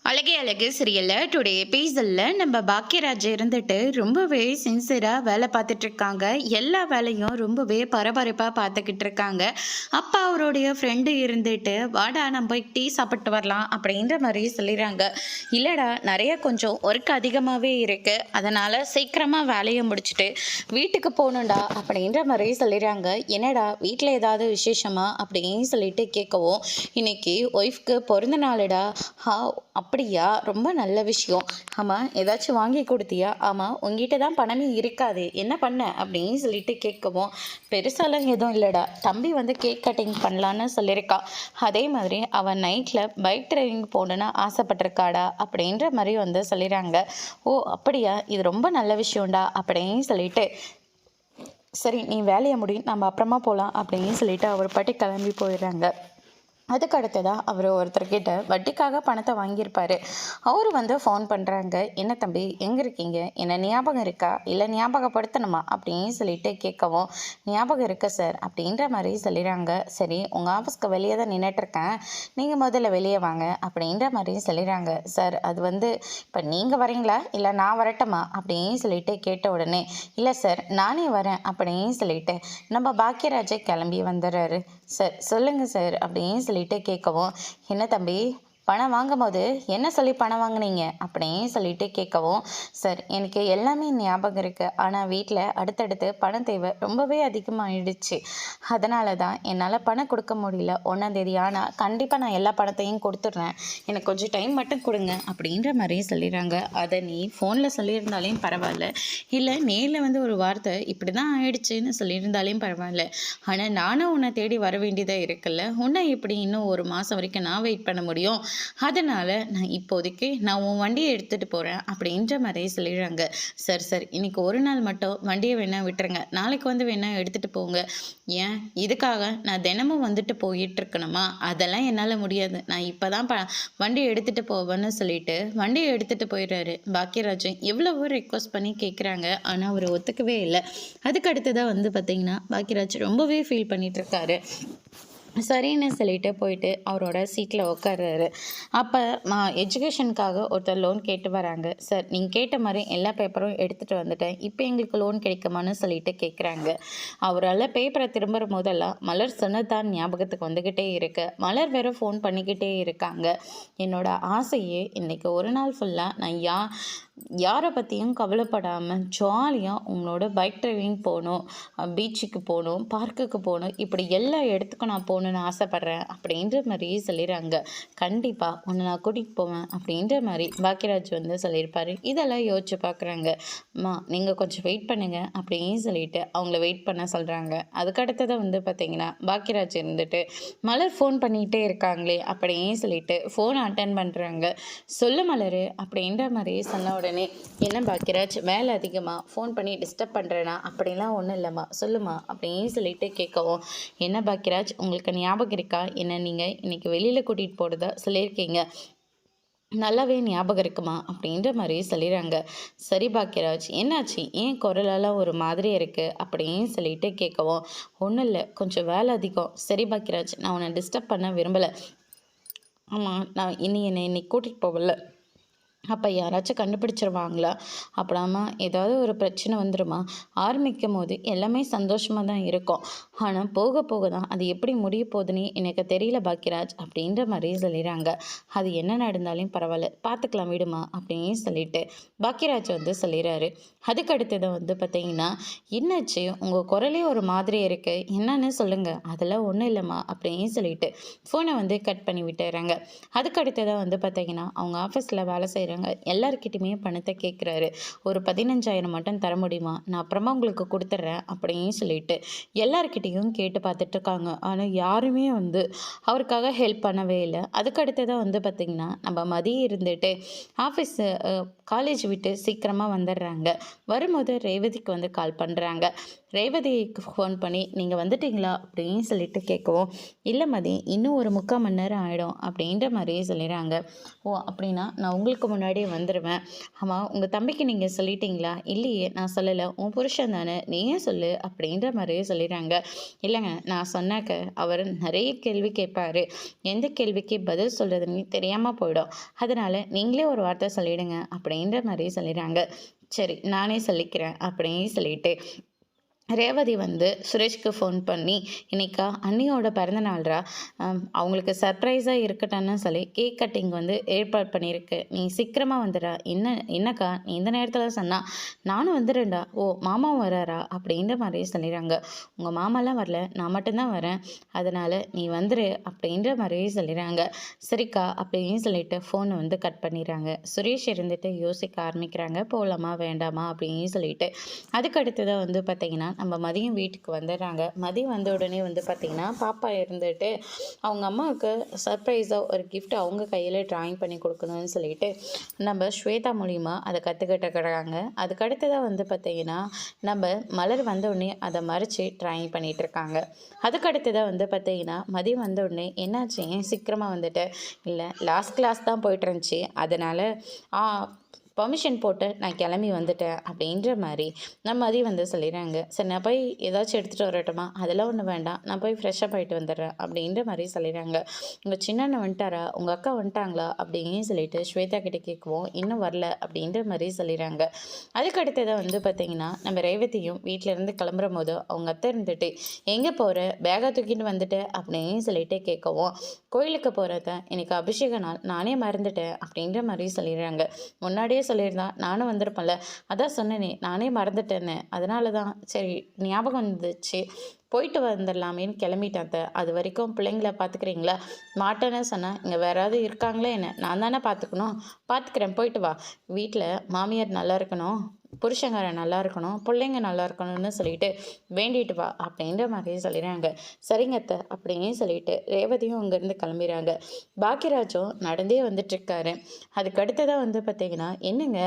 அழகே அழகு சீரியல்ல டுடே எபிசோட்ல நம்ம பாக்கியராஜ் இருந்துட்டு ரொம்பவே சின்சியரா வேலை பார்த்துட்டு இருக்காங்க. எல்லா வேலையும் ரொம்பவே பரபரப்பா பார்த்துக்கிட்டு இருக்காங்க. அப்பா அவருடைய ஃப்ரெண்டு இருந்துட்டு வாடா நம்ம போய் டீ சாப்பிட்டு வரலாம் அப்படின்ற மாதிரி சொல்லிடுறாங்க. இல்லடா நிறைய கொஞ்சம் ஒர்க் அதிகமாகவே இருக்கு, அதனால சீக்கிரமா வேலையை முடிச்சுட்டு வீட்டுக்கு போகணும்டா அப்படின்ற மாதிரி சொல்லிடுறாங்க. என்னடா வீட்டில் ஏதாவது விசேஷமா அப்படின்னு சொல்லிட்டு கேட்கவும், இன்னைக்கு ஒய்ஃப்க்கு பிறந்த நாளுடா. அப்படியா, ரொம்ப நல்ல விஷயம். ஆமாம், ஏதாச்சும் வாங்கி கொடுத்தியா? ஆமாம், உங்ககிட்ட தான் பணமே இருக்காது, என்ன பண்ண அப்படின்னு சொல்லிட்டு கேட்கவும், பெருசாலாம் எதுவும் இல்லைடா, தம்பி வந்து கேக் கட்டிங் பண்ணலான்னு சொல்லியிருக்கான். அதே மாதிரி அவன் நைட்டில் பைக் டிரைவிங் போகணுன்னு ஆசைப்பட்டிருக்காடா அப்படின்ற மாதிரி வந்து சொல்லிடுறாங்க. ஓ அப்படியா, இது ரொம்ப நல்ல விஷயம்டா அப்படின்னு சொல்லிட்டு, சரி நீ வேலையை முடியும், நம்ம அப்புறமா போகலாம் அப்படின்னு சொல்லிட்டு அவர் பாட்டி கிளம்பி போயிடுறாங்க. அதுக்கு அடுத்ததாக அவர் ஒருத்தர்கிட்ட வட்டிக்காக பணத்தை வாங்கியிருப்பார். அவர் வந்து ஃபோன் பண்ணுறாங்க. என்ன தம்பி, எங்கே இருக்கீங்க, என்ன ஞாபகம் இருக்கா, இல்லை ஞாபகப்படுத்தணுமா அப்படின்னு சொல்லிட்டு கேட்கவும், ஞாபகம் இருக்கு சார் அப்படின்ற மாதிரி சொல்லிடுறாங்க. சரி, உங்கள் ஆஃபீஸ்க்கு வெளியே தான் நின்றுட்டுருக்கேன், நீங்கள் முதல்ல வெளியே வாங்க அப்படின்ற மாதிரி சொல்லிடுறாங்க. சார் அது வந்து இப்போ நீங்கள் வரீங்களா இல்லை நான் வரட்டுமா அப்படின்னு சொல்லிட்டு கேட்ட உடனே, இல்லை சார் நானே வரேன் அப்படின்னு சொல்லிட்டு நம்ம பாக்கியராஜை கிளம்பி வந்துடுறாரு. சார் சொல்லுங்கள் சார் அப்படின்னு சொல்லிட்டு கேட்கவும், என்ன தம்பி பணம் வாங்கும் போது என்ன சொல்லி பணம் வாங்கினீங்க அப்படின்னு சொல்லிட்டு கேட்கவும், சார் எனக்கு எல்லாமே ஞாபகம் இருக்குது, ஆனால் வீட்டில் அடுத்தடுத்து பணம் தேவை ரொம்பவே அதிகமாகிடுச்சு, அதனால தான் என்னால் பணம் கொடுக்க முடியல 1ஆம் தேதி. ஆனால் கண்டிப்பாக நான் எல்லா பணத்தையும் கொடுத்துட்றேன், எனக்கு கொஞ்சம் டைம் மட்டும் கொடுங்க அப்படின்ற மாதிரி சொல்லிடுறாங்க. அதை நீ ஃபோனில் சொல்லியிருந்தாலையும் பரவாயில்ல, இல்லை நேரில் வந்து ஒரு வார்த்தை இப்படி தான் ஆயிடுச்சுன்னு சொல்லியிருந்தாலையும் பரவாயில்ல, ஆனால் நானும் உன்னை தேடி வர வேண்டியதாக இருக்குல்ல, உன்னை இப்படி இன்னும் ஒரு மாதம் வரைக்கும் நான் வெயிட் பண்ண முடியும், அதனால் நான் இப்போதைக்கு உன் வண்டியை எடுத்துகிட்டு போகிறேன் அப்படின்ற மாதிரி சொல்லிடுறாங்க. சார் சார் இன்னைக்கு ஒரு நாள் மட்டும் வண்டியை வேணா விட்டுருங்க, நாளைக்கு வந்து வேணா எடுத்துகிட்டு போங்க. ஏன் இதுக்காக நான் தினமும் வந்துட்டு போயிட்டு இருக்கணுமா? அதெல்லாம் என்னால் முடியாது, நான் இப்போ தான் வண்டியை எடுத்துகிட்டு போவேன்னு சொல்லிட்டு வண்டியை எடுத்துகிட்டு போயிடுறாரு. பாக்கியராஜ் எவ்வளவோ ரெக்வஸ்ட் பண்ணி கேட்குறாங்க, ஆனால் அவர் ஒத்துக்கவே இல்லை. அதுக்கு அடுத்ததாக வந்து பார்த்திங்கன்னா பாக்கியராஜ் ரொம்பவே ஃபீல் பண்ணிகிட்ருக்காரு. சரின்னு சொல்லிட்டு போயிட்டு அவரோட சீட்டில் உட்கார்றாரு. அப்போ எஜுகேஷனுக்காக ஒருத்தர் லோன் கேட்டு வராங்க. சார் நீங்கள் கேட்ட மாதிரி எல்லா பேப்பரும் எடுத்துகிட்டு வந்துட்டேன், இப்போ எங்களுக்கு லோன் கிடைக்குமான்னு சொல்லிட்டு கேட்குறாங்க. அவரால் பேப்பரை திரும்புகிற போதெல்லாம் மலர் சொன்னதான் ஞாபகத்துக்கு வந்துக்கிட்டே இருக்கு. மலர் வேற ஃபோன் பண்ணிக்கிட்டே இருக்காங்க. என்னோட ஆசையே இன்றைக்கி ஒரு நாள் ஃபுல்லாக நான் யாரை பற்றியும் கவலைப்படாமல் ஜாலியாக உங்களோட பைக் டிரைவிங் போகணும், பீச்சுக்கு போகணும், பார்க்குக்கு போகணும், இப்படி எல்லா இடத்துக்கும் நான் போகணுன்னு ஆசைப்பட்றேன் அப்படின்ற மாதிரி சொல்லிடுறாங்க. கண்டிப்பாக உன்னை நான் கூட்டிகிட்டு போவேன் அப்படின்ற மாதிரி பாக்கியராஜ் வந்து சொல்லியிருப்பார். இதெல்லாம் யோசிச்சு பார்க்குறாங்க. அம்மா நீங்கள் கொஞ்சம் வெயிட் பண்ணுங்க அப்படின்னு சொல்லிட்டு அவங்கள வெயிட் பண்ண சொல்கிறாங்க. அதுக்கடுத்ததை வந்து பார்த்திங்கன்னா பாக்கியராஜ் இருந்துட்டு மலர் ஃபோன் பண்ணிகிட்டே இருக்காங்களே அப்படின்னு சொல்லிட்டு ஃபோன் அட்டன் பண்ணுறாங்க. சொல்லு மலர் அப்படின்ற மாதிரி சொன்ன உடனே, என்ன பாக்கியராஜ் வேலை அதிகமாக ஃபோன் பண்ணி டிஸ்டர்ப் பண்ணுறேனா? அப்படிலாம் ஒன்றும் இல்லைம்மா, சொல்லுமா அப்படின்னு சொல்லிட்டு கேட்கவும், என்ன பாக்கியராஜ் உங்களுக்கு ஞாபகம் இருக்கா, என்ன நீங்கள் இன்றைக்கி வெளியில் கூட்டிகிட்டு போகிறதா சொல்லியிருக்கீங்க, நல்லாவே ஞாபகம் இருக்குமா அப்படின்ற மாதிரி சொல்லிடுறாங்க. சரி பாக்கியராஜ் என்னாச்சு, ஏன் குரலெல்லாம் ஒரு மாதிரி இருக்குது அப்படின்னு சொல்லிட்டு கேட்கவும், ஒன்றும் இல்லை கொஞ்சம் வேலை அதிகம். சரி பாக்கியராஜ் நான் உன்னை டிஸ்டர்ப் பண்ண விரும்பலை, ஆமாம் நான் என்னை கூட்டிகிட்டு போகல, அப்போ யாராச்சும் கண்டுபிடிச்சிருவாங்களா, அப்புறமா ஏதாவது ஒரு பிரச்சனை வந்துடுமா? ஆரம்பிக்கும் போது எல்லாமே சந்தோஷமாக தான் இருக்கும், ஆனால் போக போக தான் அது எப்படி முடிய போகுதுன்னு எனக்கு தெரியல பாக்கியராஜ் அப்படின்ற மாதிரி சொல்லிடுறாங்க. அது என்ன நடந்தாலும் பரவாயில்ல, பார்த்துக்கலாம் விடுமா அப்படின்னு சொல்லிட்டு பாக்கியராஜ் வந்து சொல்லிடுறாரு. அதுக்கு அடுத்தது வந்து பார்த்தீங்கன்னா, என்னாச்சு உங்கள் குரலே ஒரு மாதிரி இருக்குது, என்னன்னு சொல்லுங்கள். அதெல்லாம் ஒன்றும் இல்லைம்மா அப்படின்னு சொல்லிட்டு ஃபோனை வந்து கட் பண்ணி விட்டுறாங்க. அதுக்கு அடுத்ததாக வந்து பார்த்தீங்கன்னா அவங்க ஆஃபீஸில் வேலை செய்கிற எல்லார்கிட்டையுமே பணத்தை கேட்குறாரு. ஒரு 15,000 மட்டும் தர முடியுமா, நான் அப்புறமா உங்களுக்கு கொடுத்துட்றேன் அப்படின்னு சொல்லிட்டு எல்லார்கிட்டையும் கேட்டு பார்த்துட்டு இருக்காங்க. ஆனால் யாருமே வந்து அவருக்காக ஹெல்ப் பண்ணவே இல்லை. அதுக்கு அடுத்ததாக வந்து பார்த்திங்கன்னா நம்ம மதியம் இருந்துட்டு ஆஃபீஸ் காலேஜ் விட்டு சீக்கிரமாக வந்துடுறாங்க. வரும்போது ரேவதிக்கு வந்து கால் பண்ணுறாங்க. ரேவதிக்கு ஃபோன் பண்ணி நீங்கள் வந்துட்டீங்களா அப்படின்னு சொல்லிட்டு கேட்கவும், இல்லை மதி இன்னும் ஒரு 3/4 மணி நேரம் ஆகிடும் அப்படின்ற மாதிரியே சொல்லிடுறாங்க. ஓ அப்படின்னா நான் உங்களுக்கு முன்னாடி முன்னாடியே வந்துடுவேன். ஆமாம், உங்கள் தம்பிக்கு நீங்கள் சொல்லிட்டீங்களா? இல்லையே, நான் சொல்லலை. உன் புருஷன் தானே, நீயே சொல்லு அப்படின்ற மாதிரியே சொல்லிடுறாங்க. இல்லைங்க, நான் சொன்னாக்க அவர் நிறைய கேள்வி கேட்பாரு. எந்த கேள்விக்கு பதில் சொல்கிறதுன்னு தெரியாமல் போயிடும். அதனால் நீங்களே ஒரு வார்த்தை சொல்லிடுங்க அப்படின்ற மாதிரி சொல்லிடுறாங்க. சரி, நானே சொல்லிக்கிறேன் அப்படின்னு சொல்லிட்டு ரேவதி வந்து சுரேஷ்க்கு ஃபோன் பண்ணி, இன்னைக்கா அண்ணியோட பிறந்த நாள்ரா, அவங்களுக்கு சர்ப்ரைஸாக இருக்கட்டும்னு சொல்லி கேக் கட்டிங் வந்து ஏற்பாடு பண்ணியிருக்கு. நீ சீக்கிரமாக வந்துடுறா. என்னக்கா நீ இந்த நேரத்தில் சொன்னா நானும் வந்துடுறேன்டா. ஓ, மாமாவும் வராரா அப்படின்ற மாதிரி சொல்லிடுறாங்க. உங்கள் மாமாலாம் வரல, நான் மட்டும்தான் வரேன். அதனால் நீ வந்துரு அப்படின்ற மாதிரி சொல்லிடுறாங்க. சரிக்கா அப்படின்னு சொல்லிட்டு ஃபோனை வந்து கட் பண்ணிடுறாங்க. சுரேஷ் இருந்துட்டு யோசிக்க ஆரம்பிக்கிறாங்க, போகலாமா வேண்டாமா அப்படின்னு சொல்லிட்டு. அதுக்கு அடுத்ததாக வந்து பார்த்திங்கன்னா நம்ம மதியம் வீட்டுக்கு வந்துடுறாங்க. மதியம் வந்த உடனே வந்து பார்த்திங்கன்னா பாப்பா இருந்துட்டு அவங்க அம்மாவுக்கு சர்ப்ரைஸாக ஒரு கிஃப்ட் அவங்க கையில் ட்ராயிங் பண்ணி கொடுக்கணும்னு சொல்லிட்டு நம்ம ஸ்வேதா மூலிமா அதை கற்றுக்கிட்டுருக்குறாங்க. அதுக்கு அடுத்ததாக வந்து பார்த்திங்கன்னா நம்ம மலர் வந்த உடனே அதை மறைச்சி ட்ராயிங் பண்ணிகிட்ருக்காங்க. அதுக்கு அடுத்ததாக வந்து பார்த்திங்கன்னா மதியம் வந்த உடனே என்னாச்சு, ஏன் சீக்கிரமாக வந்துட்டு? இல்லை, லாஸ்ட் கிளாஸ் தான் போயிட்டு இருந்துச்சு, அதனால் பர்மிஷன் போட்டு நான் கிளம்பி வந்துட்டேன் அப்படின்ற மாதிரி நம்ம அதையும் வந்து சொல்லிடுறாங்க. சரி, நான் போய் ஏதாச்சும் எடுத்துகிட்டு வரட்டுமா? அதெல்லாம் ஒன்றும் வேண்டாம், நான் போய் ஃப்ரெஷ்ஷப் ஆகிட்டு வந்துடுறேன் அப்படின்ற மாதிரி சொல்லிடுறாங்க. உங்கள் சின்னண்ணன் வந்துட்டாரா, உங்கள் அக்கா வந்துட்டாங்களா அப்படின்னு சொல்லிட்டு ஸ்வேதா கிட்டே கேட்குவோம். இன்னும் வரல அப்படின்ற மாதிரி சொல்லிடுறாங்க. அதுக்கு அடுத்ததாக வந்து பார்த்திங்கன்னா நம்ம ரேவதியும் வீட்டிலேருந்து கிளம்புற போது அவங்க அத்தை இருந்துட்டு, எங்கே போகிற, பேகை தூக்கிட்டு வந்துட்டு அப்படின்னு சொல்லிட்டு கேட்கவும், கோயிலுக்கு போகிறத இன்னைக்கு அபிஷேக நாள், நானே மறந்துட்டேன் அப்படின்ற மாதிரி சொல்லிடுறாங்க. முன்னாடியே சொல்லியிருந்தா நானும் வந்திருப்பேன்ல, அதான் சொன்னேனே நானே மறந்துட்டேன்னு, அதனால தான் சரி ஞாபகம் வந்துச்சு, போயிட்டு வந்துடலாமேன்னு கிளம்பிட்டேன் அத்தை. அது வரைக்கும் பிள்ளைங்கள பார்த்துக்கிறீங்களா? மாட்டேன்னு சொன்னேன். இங்கே வேற யாராவது இருக்காங்களே என்ன? நான் தானே பார்த்துக்கணும். பார்த்துக்கிறேன், போயிட்டு வா. வீட்டில் மாமியார் நல்லா இருக்கணும், புருஷங்காரன் நல்லா இருக்கணும், பிள்ளைங்க நல்லா இருக்கணும்னு சொல்லிட்டு வேண்டிட்டு வா அப்படின்ற மாதிரி சொல்லிடுறாங்க. சரிங்க அத்தை அப்படின்னு சொல்லிட்டு ரேவதியும் அங்கேருந்து கிளம்பிடுறாங்க. பாக்கியராஜும் நடந்தே வந்துட்டுருக்காரு. அதுக்கு அடுத்ததாக வந்து பார்த்திங்கன்னா, என்னங்க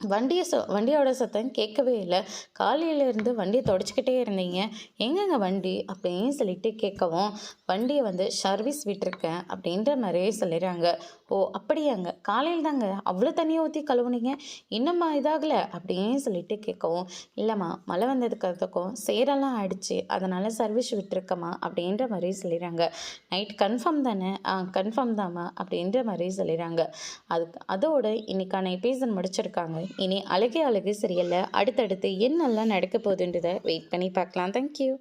வண்டியோட சத்தம் கேட்கவே இல்லை, காலையிலேருந்து வண்டியை தொடச்சிக்கிட்டே இருந்தீங்க, எங்கெங்க வண்டி அப்படின்னு சொல்லிட்டு கேட்கவும், வண்டியை வந்து சர்வீஸ் விட்டுருக்கேன் அப்படின்ற மாதிரியே சொல்லிடுறாங்க. ஓ, அப்படியாங்க, காலையில் தாங்க அவ்வளோ தண்ணியை ஊற்றி கழுவுனீங்க, இன்னும்மா இதாகலை அப்படின்னு சொல்லிட்டு கேட்கவும், இல்லைம்மா மழை வந்ததுக்கும் சேரெல்லாம் ஆயிடுச்சு, அதனால் சர்வீஸ் விட்டுருக்கம்மா அப்படின்ற மாதிரி சொல்லிடுறாங்க. நைட் கன்ஃபார்ம் தானே? கன்ஃபார்ம் தாம்மா அப்படின்ற மாதிரி சொல்லிடுறாங்க. அதோட இன்னைக்கான எபிசோட் முடிச்சிருக்காங்க. இனி அழகே அழகு சீரியல்ல அடுத்தடுத்து என்னெல்லாம் நடக்க போகுதுன்றதை வெயிட் பண்ணி பார்க்கலாம். தேங்க்யூ.